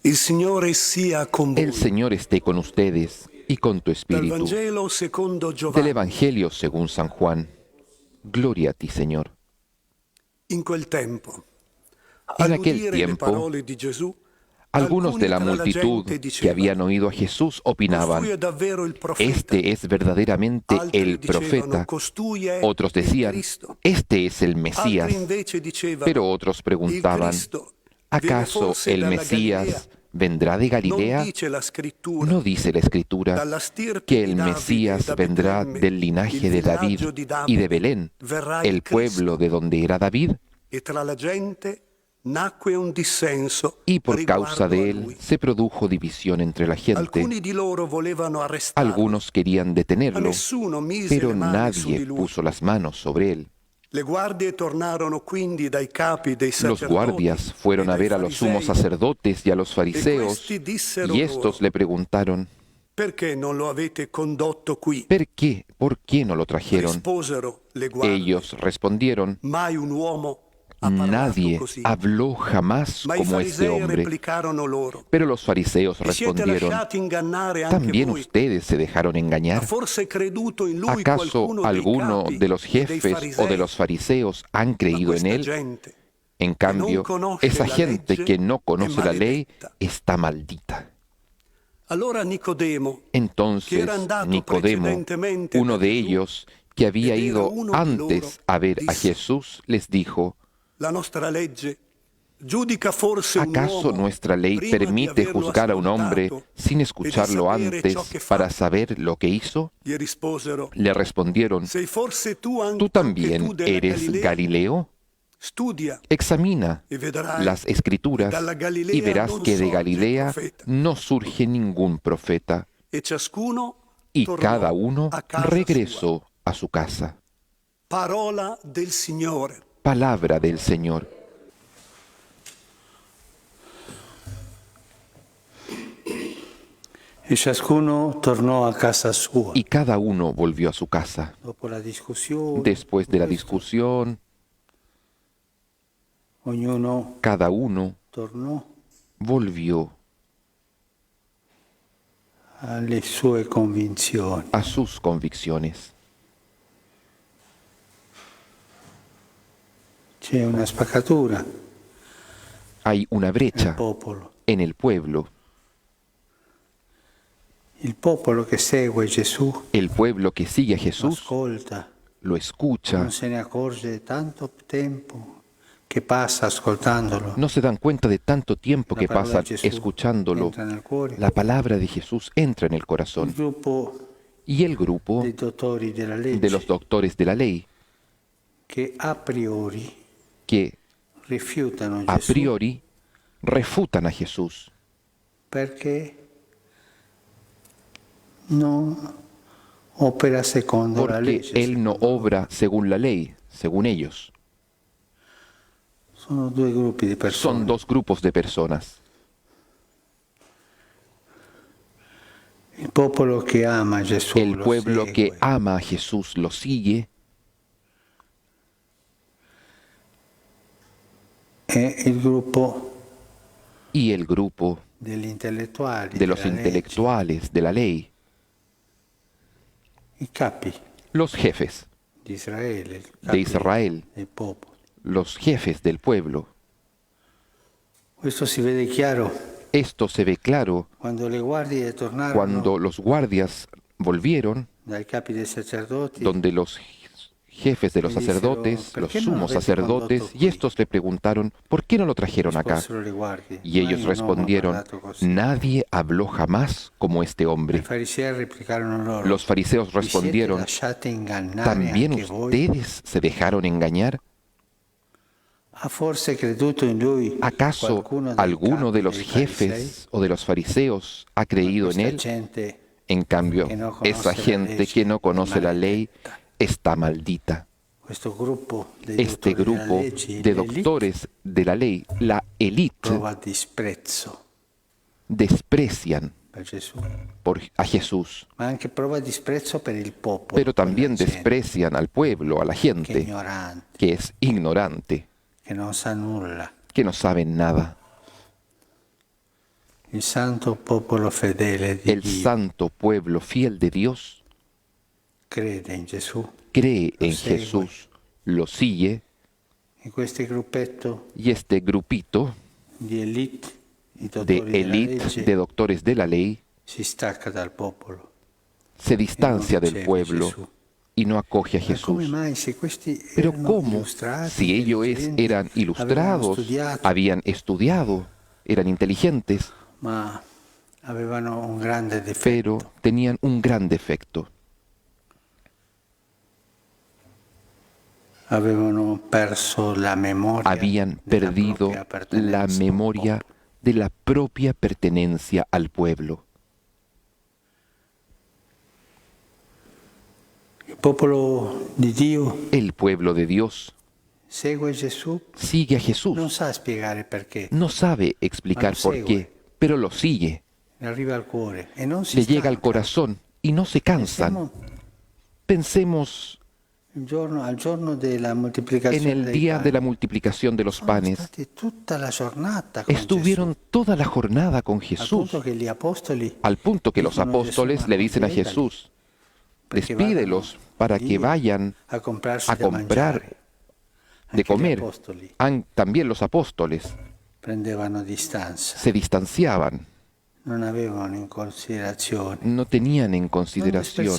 Il Signore sia con El voi. Señor esté con ustedes y con tu Dal espíritu. Vangelo secondo Del Giovanni. Evangelio según San Juan. Gloria a ti, Señor. In quel tempo, En aquel all'udire le tiempo, parole di Gesù, algunos de alcuni la tra la multitud gente que habían dicevano: oído a Jesús Costui opinaban, è davvero il profeta. este es verdaderamente Altri el dicevano: profeta. Costui è Otros il decían, Cristo. este es el Altri Mesías. invece dicevano: Pero otros Il preguntaban, Cristo viene ¿acaso forse el dalla Galilea? Mesías vendrá de Non Galilea? dice la scrittura. ¿No dice la Escritura Dalla stirpe que di el Davide e Mesías da vendrá Betlemme, del linaje il de David villaggio di y de Davide, Belén, verrà el il Cristo? pueblo de donde era David? E tra la gente nacque un dissenso Y por causa riguardo a de lui. él se produjo división entre la gente. Alcuni di loro volevano arrestarlo, Algunos querían ma detenerlo, nessuno mise pero le mani su nadie di lui. puso las manos sobre él. Le guardie tornarono quindi dai capi dei Los sacerdoti guardias fueron e a dai ver a los sumos farisei. sacerdotes y a los fariseos, questi dissero y estos loro: le preguntaron, Perché non lo avete condotto qui? ¿por qué no lo trajeron? Risposero le guardie: Ellos respondieron, Mai un uomo ha parlato nadie così. habló jamás Ma i como este farisei hombre. replicarono loro: Pero los fariseos Vi siete respondieron, lasciati ingannare anche ¿también voi? ustedes se dejaron Ha engañar? forse creduto in lui ¿Acaso qualcuno dei alguno capi de los e dei jefes o de farisei? los fariseos han Ma creído en questa él? gente En che non cambio, conosce esa la gente legge que no è conoce la ley maledetta. está maldita. Allora Nicodemo, che Entonces era andato Nicodemo, precedentemente uno da de Gesù, ellos que había ed era ido uno di antes loro, a ver a disse: Jesús, les dijo, La nostra legge giudica forse un ¿acaso uomo nuestra ley prima di permite averlo juzgar a un hombre ascoltato sin e di escucharlo sapere ciò antes che fa? para saber lo que hizo? Gli risposero: Le respondieron, Sei forse tu ¿tú anche también tu della eres Galilea? Galileo? Studia Examina e vedrai las che Escrituras dalla y Galilea verás non que de sorge Galilea profeta. no surge ningún profeta. E ciascuno Y tornò cada uno a casa sua. regresó a su casa. Parola del Signore. Palabra del Señor. E ciascuno tornò a casa sua. Y cada uno volvió a su casa. Dopo la discussione, Después de la discusión, ognuno cada uno tornò volvió alle sue convinzioni. a sus convicciones. C'è una spaccatura Hay una nel brecha popolo. en el pueblo. Il popolo che segue Gesù El pueblo que sigue a lo Jesús ascolta, lo escucha, non se ne accorge tanto tempo che passa ascoltandolo. no se dan cuenta de tanto tiempo La que parola pasan di Gesù escuchándolo. entra nel cuore. La palabra de Jesús entra en el Il corazón. gruppo Y el grupo dei dottori della de los legge doctores de la ley, che a priori que rifiutano a Gesù priori refutan a Jesús perché non opera secondo la porque legge. Él no obra según la ley, según ellos. Sono due gruppi di Son persone. dos grupos de personas. Il popolo che ama Gesù El lo pueblo que segue. ama a Jesús lo sigue, E il gruppo y el grupo degli intellettuali de los della legge, intelectuales de la ley, i capi los jefes di Israele, il de capi Israel, del popolo. los jefes del pueblo. Questo si vede chiaro Esto se ve claro quando le guardie tornarono cuando los guardias volvieron, dai capi dei sacerdoti. donde los jefes de los Le dijeron, sacerdotes, ¿por los qué no lo sumos habéis sacerdotes, condotto y qui? estos le preguntaron, ¿por qué no lo trajeron acá? Risposero le guardie, Y ellos "Mai un uomo ha respondieron, parlato così". nadie habló jamás como este I hombre. farisei replicarono loro, Los fariseos "Vi siete respondieron, lasciati ingannare ¿también anche voi? ustedes se dejaron engañar? ¿Ha forse creduto in lui ¿Acaso qualcuno dei alguno capi de los dei farisei? jefes o de los fariseos ha creído en Questa él? gente En cambio, que no conoce esa la gente legge que no es conoce la ley maledetta. está maldita. Questo gruppo dei Este dottori della grupo legge, de l'élite, doctores de la ley, la élite, prova disprezzo desprecian per Gesù, a Jesús, ma anche prova disprezzo per il popolo, pero también quella gente desprecian al pueblo, a la che è gente ignorante, que es ignorante, che non sa nulla. que no saben nada. il santo popolo fedele di el Dio santo pueblo fiel de Dios crede in Gesù cree lo en segue. Jesús, lo sigue, e questo gruppetto y este grupito di elite, i de dottori della élite, legge, de doctores de la ley, si stacca dal popolo. se distancia del segue pueblo Gesù. y no acoge a Ma come Jesús. mai se questi Pero erano ¿cómo? illustrati, Si ellos intelligenti, eran avevano ilustrados, studiato, habían estudiado, eran inteligentes, ma avevano un grande defetto. pero tenían un gran defecto. Avevano perso la memoria Habían della perdido propria appartenenza la al memoria popolo. de la propia pertenencia al pueblo. Il popolo di Dio El pueblo de Dios segue Gesù, sigue a non Jesús. sa spiegare perché, No sabe explicar Ma lo por segue. qué, pero lo sigue. le arriva al cuore e non si Le llega al stanca. corazón y no se cansan. Pensiamo Pensemos al giorno della moltiplicazione en el dei día de la pani. multiplicación de los Sono panes. stati tutta la giornata con Estuvieron Gesù, toda la jornada con al Jesús, punto che gli apostoli al punto que los dicono a Gesù, apóstoles "Ma le non dicen a despídali, Jesús, perché despídelos vadano para lì que vayan a comprarsi a da comprar mangiare". de Anche gli comer. apostoli También los apóstoles prendevano distanza, se distanciaban, non avevano in considerazione. no tenían en consideración,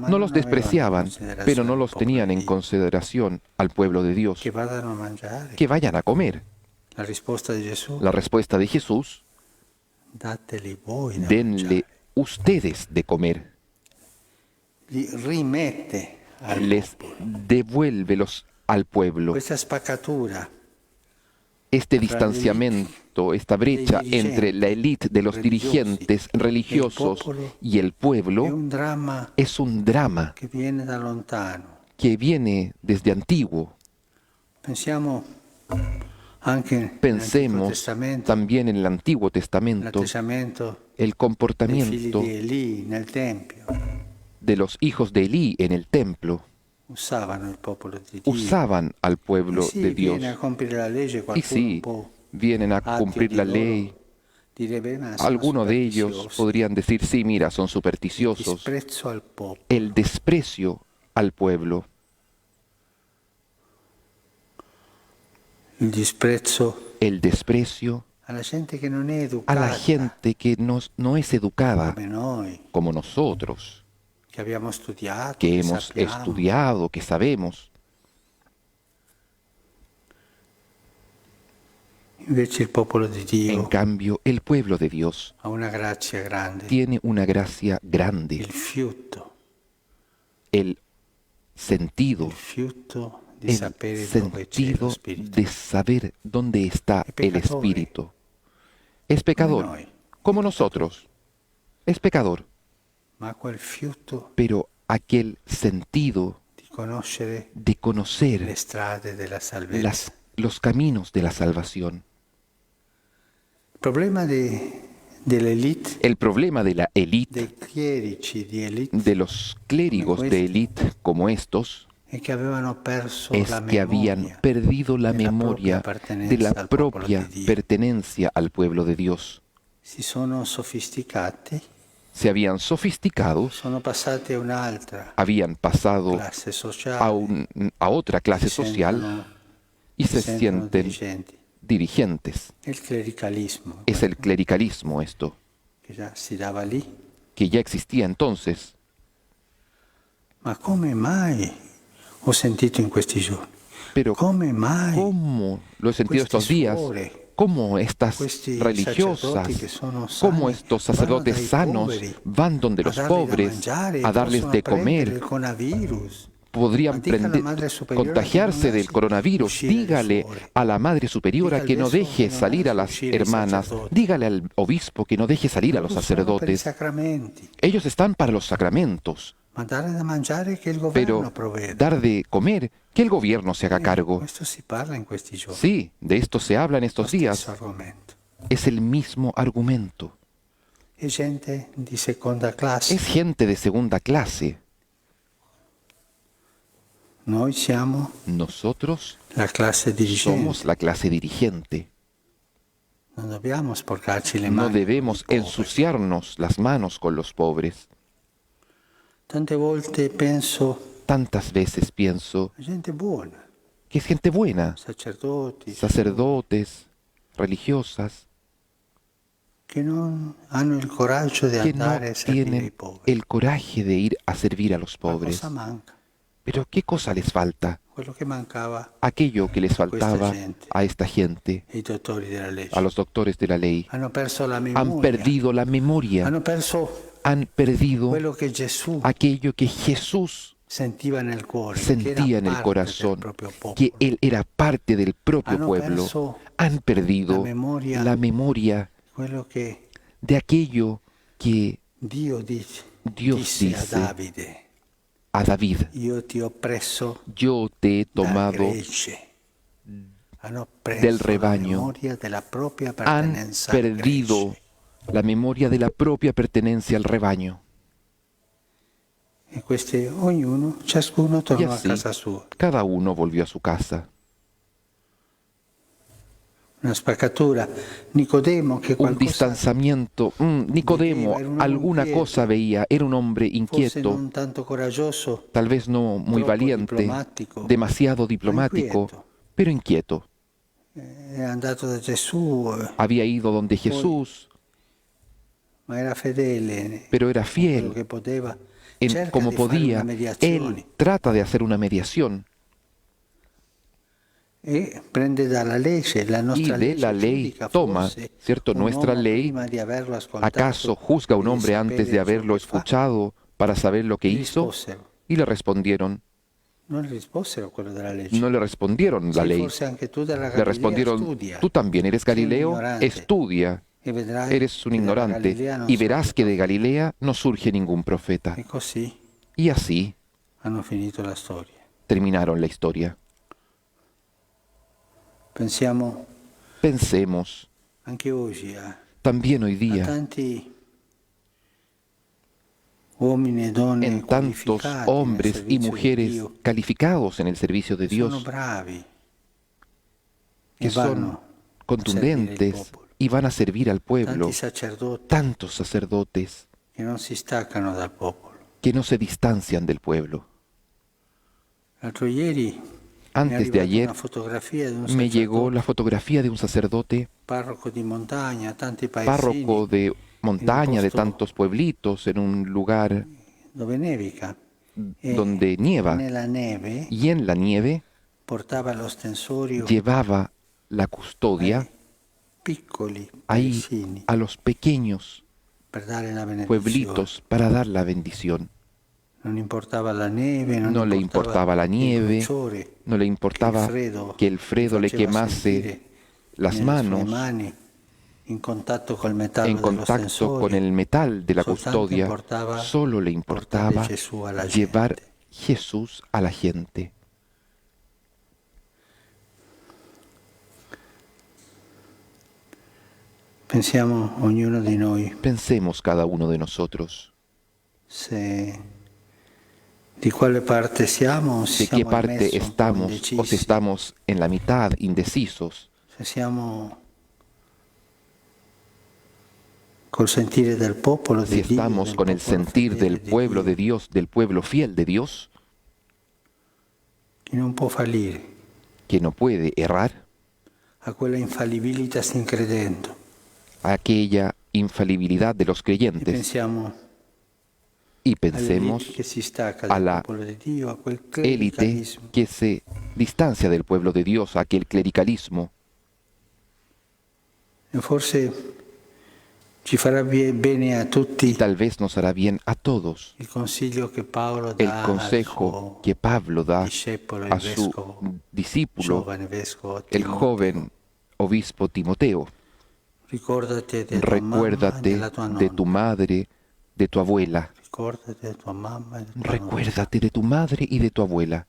no los despreciaban, pero no los tenían en consideración al pueblo de Dios. Che vadano a mangiare. Que vayan a comer. La risposta di Gesù, La respuesta de Jesús, dateli voi da denle mangiare. ustedes de comer. Li rimette al Les popolo. devuélvelos al pueblo. Questa spaccatura Este distanciamiento, esta brecha entre la élite de los dirigentes religiosos y el è pueblo un dramma es un drama che viene da lontano. que viene desde antiguo. Pensiamo anche nell'Antico Pensemos Testamento, también en el Antiguo Testamento, l'atteggiamento el dei figli comportamiento di Elì nel Tempio. de los hijos de Elí en el templo. Usavano il popolo di Dio. Usaban al pueblo sì, de Dios. viene a compiere la legge, Y qualcuno sí, un po' vienen a ateo cumplir di la loro ley. direbbe, "Ma sono Algunos de ellos superstiziosi". podrían decir, sí, mira, son Il supersticiosos. disprezzo al popolo. El desprecio al pueblo, Il disprezzo el desprecio alla gente che non è a educata la gente que no es educada come noi, como nosotros, che abbiamo studiato, que che hemos sappiamo. estudiado, que sabemos. Invece il popolo di En Dio cambio, el pueblo de Dios ha una grazia grande, tiene una gracia grande, il fiuto el sentido, di el sapere dove c'è lo sentido Spirito. de saber dónde está Es el pecador, Espíritu. Es pecador, noi. como nosotros. Es pecador, Ma quel fiuto pero aquel sentido di conoscere de conocer le strade della salvezza. los caminos de la salvación. Il problema dell'elite, El problema de la élite, dei clerici di elite, de los clérigos de élite como estos, è che avevano perso es la que habían memoria perdido la de la memoria propia de la pertenencia al popolo propia di Dio. pertenencia al pueblo de Dios. Si sono sofisticati, Se habían sofisticado, sono passati a un'altra habían pasado classe sociale, a otra clase si social sentono- y se sentono sienten dirigenti. dirigentes. Il clericalismo, Es el clericalismo esto, che già si dava lì. que ya existía entonces. Ma come mai, ho sentito in questi giorni, Pero come mai ¿cómo lo he sentido questi estos días? suore, ¿Cómo estas questi religiosas, sacerdoti che sono cómo sani, estos sacerdotes vanno dai sanos poveri van donde a los dargli da pobres mangiare, a darles possono de prendere comer? il coronavirus? Podrían Ma dica alla Madre Superiora contagiarse che non del lasci coronavirus. uscire le Dígale suore. a la Madre Superiora Dica al que no vescovo deje que no salir a lasci las uscire i hermanas. sacerdoti. Dígale al obispo que no deje salir a los Loro sono per i sacerdotes. sacramenti, Ellos están para los sacramentos, ma dare da mangiare che il governo pero provveda. dar de comer, que el gobierno se haga cargo. Questo si parla in questi giorni. Sí, de esto se habla en Lo estos stesso días. argomento. Es el mismo argumento. È gente di seconda classe. Es gente de segunda clase. Noi siamo Nosotros la classe dirigente. somos la clase dirigente. Non dobbiamo sporcarci le No mani. debemos con i poveri. ensuciarnos las manos con los pobres. Tante volte penso Tantas veces pienso a gente buona, que es gente buena, sacerdoti, sacerdotes, religiosas, che non hanno il coraggio di que no andare a servire i tienen poveri. el coraje de ir a servir a los Ma pobres. cosa manca? Pero ¿qué cosa les falta? Quello che mancava Aquello que les faltaba gente. a esta gente, ai dottori della legge. a los doctores de la ley. Hanno perso la Han memoria. perdido la memoria, Hanno perso han perdido quello che Gesù aquello que Jesús sentiva nel cuore, sentía en el corazón, que Él era parte del propio Hanno pueblo. perso Han perdido la la memoria quello che de aquello que Dio Dios disse dice a Davide: a David: io ti ho preso yo te he da tomado gregge. Hanno preso del la rebaño. memoria della propria Han pertenenza al perdido gregge. la memoria de la propia pertenencia al rebaño. E questi, ciascuno Y tornò a así, casa sua. cada uno volvió a su casa. Una spaccatura. Nicodemo, che Un qualcosa distanciamiento. Nicodemo Era un hombre alguna inquieto. cosa veía. Era un hombre forse inquieto, non tanto coraggioso, tal vez no muy troppo valiente, diplomatico, demasiado diplomático, inquieto. pero inquieto. è andato da Gesù, Había ido donde Jesús, ma era fedele, pero era quello fiel che poteva. en Cerca como di fare podía. una mediazione Él trata de hacer una mediación e prende dalla legge, la y nostra de legge la ley giudica toma, forse ¿cierto? un Nuestra uomo ley, prima di averlo ascoltato ¿acaso juzga a un e di hombre sapere antes de ciò haberlo che fa? escuchado para saber lo que Gli hizo? risposero. Y le respondieron, Non gli risposero quello della legge. no le respondieron la Sì, ley. forse anche tu della Le Galilea respondieron, studia. tú también eres Sei un Galileo, ignorante. estudia, E vedrai eres un che dalla ignorante Galilea non y verás que de sorge. Galilea no surge ningún profeta. E così Y así hanno finito la storia. terminaron la historia. Pensiamo Pensemos anche oggi a también hoy a día tanti uomini e donne en tantos qualificati nel hombres y servizio di mujeres Dio, calificados en el servicio de che sono Dios, bravi que e son vanno a servire il contundentes popolo. y van a servir al pueblo. Tanti sacerdoti Tantos sacerdotes che non si staccano dal popolo. que no se distancian del pueblo. L'altro ieri mi è Antes de arrivata ayer una fotografia di un me llegó sacerdote, la fotografía de un sacerdote, parroco di montagna, tanti párroco paesini, de montaña, de posto tantos pueblitos, en un lugar dove nevica. E donde nieva. nella neve Y en la nieve portava lo stensorio llevaba la custodia ai piccoli ahí paesini a los pequeños per dare la benedizione. pueblitos para dar la bendición. Non importava la neve, No le importaba la il nieve, bruciore no le importaba que el Fredo le faceva quemase sentire las nelle sue manos mani in contatto col metallo en dello contacto stensorio. con el metal de la Soltanto custodia. importava Solo le importaba portare Gesù alla llevar gente. Jesús a la gente. Pensiamo ognuno di noi Pensemos cada uno de nosotros di quale parte siamo, o de siamo qué al parte mezzo, un po' estamos o indecisi, si estamos en la mitad, indecisos, se siamo col sentire del popolo si di Dio, estamos del con el popolo sentir fedele del di pueblo Dio, de Dios, del pueblo fiel de Dios, che non può fallire, que no puede errar, a quella infallibilità sin credendo. a aquella infalibilidad de los E creyentes pensiamo y all'elite pensemos che si stacca a dal la popolo di Dio, a quel élite clericalismo. que se distancia del pueblo de Dios, a aquel clericalismo. E forse ci farà bene a Y tutti tal vez nos hará bien a todos il consiglio che Paolo el dà al consejo suo que Pablo da discepolo, il a su vescovo, discípulo, giovane vescovo el Timoteo. joven obispo Timoteo. Ricordati di tua mamma e Recuérdate della tua de tu nonna. madre, de tu abuela. Ricordati di tua mamma e di tua nonna. Recuérdate de tu madre y de tu abuela.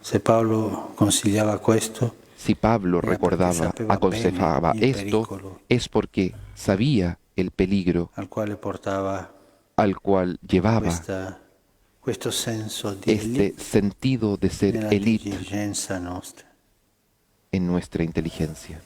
Se Paolo consigliava questo, Si Pablo Era porque recordaba, sapeva aconsejaba bene il esto, pericolo. es porque sabía el peligro al quale portava al cual llevaba questo senso di este elite sentido de ser nella élite diligenza nostra. en nuestra inteligencia.